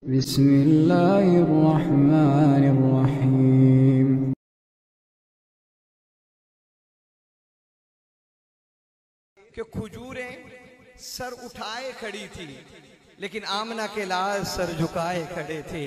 बिस्मिल्लाहिर्रहमानिर्रहीम। कि खजूरें सर उठाए खड़ी थी, लेकिन आमना के लाल सर झुकाए खड़े थे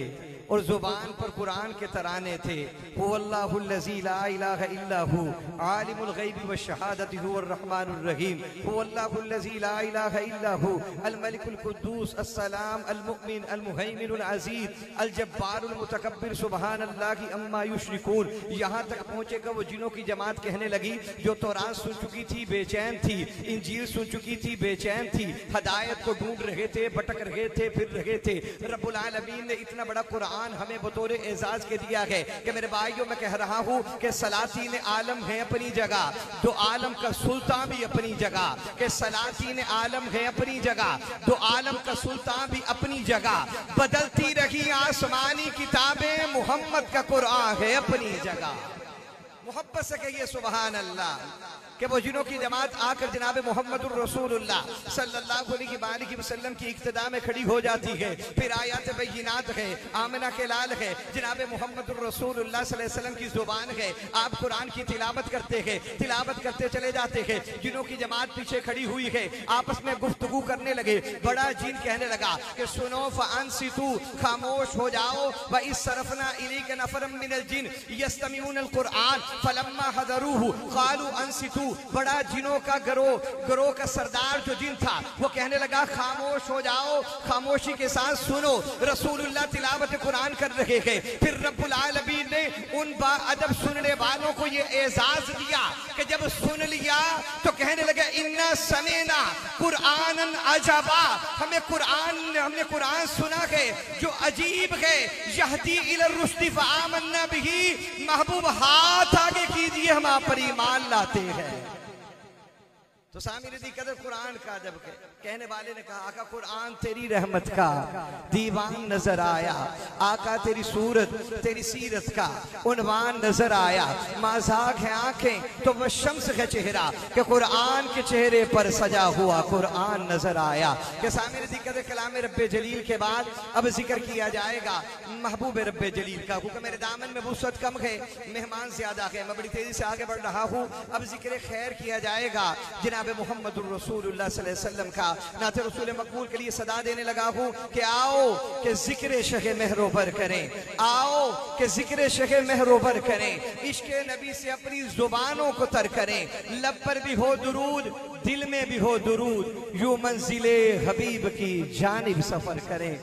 और जुबान पर कुरान के तराने थे। हुवल्लाहुल्लज़ी ला इलाहा इल्ला हु आलिमुल गैबि व शहादति हुवर रहमानुर रहीम। हुवल्लाहुल्लज़ी ला इलाहा इल्ला हु अल मलिकुल कुद्दूस अस्सलाम अल मुमिन अल मुहैमिनुल अज़ीज़ अल जब्बारुल मुतकब्बिर सुब्हानल्लाहि अम्मा युश्रिकून। यहाँ तक पहुँचेगा वो जिनों की जमात कहने लगी जो तौरात सुन चुकी थी, बेचैन थी, इंजील सुन चुकी थी, बेचैन थी, हदायत को ढूंढ रहे थे, भटक रहे थे, फिर रहे थे। रब्बुल आलमीन ने इतना बड़ा कुरान हमें बतौर एजाज के दिया है कि मेरे भाइयों मैं कह रहा हूँ कि सलातीन आलम है अपनी जगह, दो आलम का सुल्तान भी अपनी जगह, कि सलातीन आलम है अपनी जगह, दो आलम का सुल्तान भी अपनी जगह। बदलती रही आसमानी किताबें, मोहम्मद का कुरान है अपनी जगह। मोहब्बत से कहिए सुभान अल्लाह। कि वो जिनों की जमात आकर जनाब मोहम्मदुर रसूलुल्लाह सल्लल्लाहु अलैहि वसल्लम की इक्तदा में खड़ी हो जाती है। फिर आयत बैयिनात है, आमना के लाल है, जनाब मोहम्मदुर रसूलुल्लाह सल्लल्लाहु अलैहि वसल्लम की जुबान है। आप कुरान की तिलावत करते हैं, तिलावत करते चले जाते हैं। जिनों की जमात पीछे खड़ी हुई है आपस में गुफ्तगू करने लगे। बड़ा जिन कहने लगा कि सुनो फअनसितू, खामोश हो जाओ। व इस सरफना इलैका नफरम मिनल जिन यस्तमिऊनल कुरान फलम्मा हदरूहु क़ालू अनसितू। बड़ा जिनों का गरोह का सरदार जो जिन था वो कहने लगा खामोश हो जाओ, खामोशी के साथ सुनो। रसूलुल्लाह तिलावत कुरान कर रहे हैं। फिर रब्बुल आलमीन ने उन बाअदब सुनने वालों को ये एजाज दिया कि जब सुन लिया तो कहने लगे इन्ना समेना कुरानन अजबा। हमने कुरान सुना है जो अजीब है। यहदी इलर रुश्दी फआमन्ना बिही। महबूब हाथ आगे कीजिए, हम आप पर ईमान लाते हैं। तो सामी रदी कदर कुरान का जब कहने वाले ने कहा आका कुरान तेरी रहमत का दीवान नजर आया, आका तेरी सूरत तेरी सीरत का उन्वान नजर आया। माज़ाक है आंखें तो वह शम्स है चेहरा, कि कुरान के चेहरे पर सजा हुआ कुरान नजर आया। कि सामी रदी कदर कलाम रब्बे जलील के बाद अब जिक्र किया जाएगा महबूब रब्बे जलील का। क्योंकि मेरे दामन में वुसअत कम है, मेहमान ज्यादा है, मैं बड़ी तेजी से आगे बढ़ रहा हूँ। अब जिक्र खैर किया जाएगा जनाब मोहम्मदुर रसूलुल्लाह सल्लल्लाहु अलैहि वसल्लम का। नाते रसूल मकबूल के लिए सदा देने लगा हूँ कि आओ कि जिक्र शहे मेहरोबर करें, आओ कि जिक्र शहे मेहरोबर करें, इश्क नबी से अपनी जुबानों को तर करें। लब पर भी हो दुरूद, दिल में भी हो दुरूद, यूं मंजिले हबीब की जानिब सफर करें।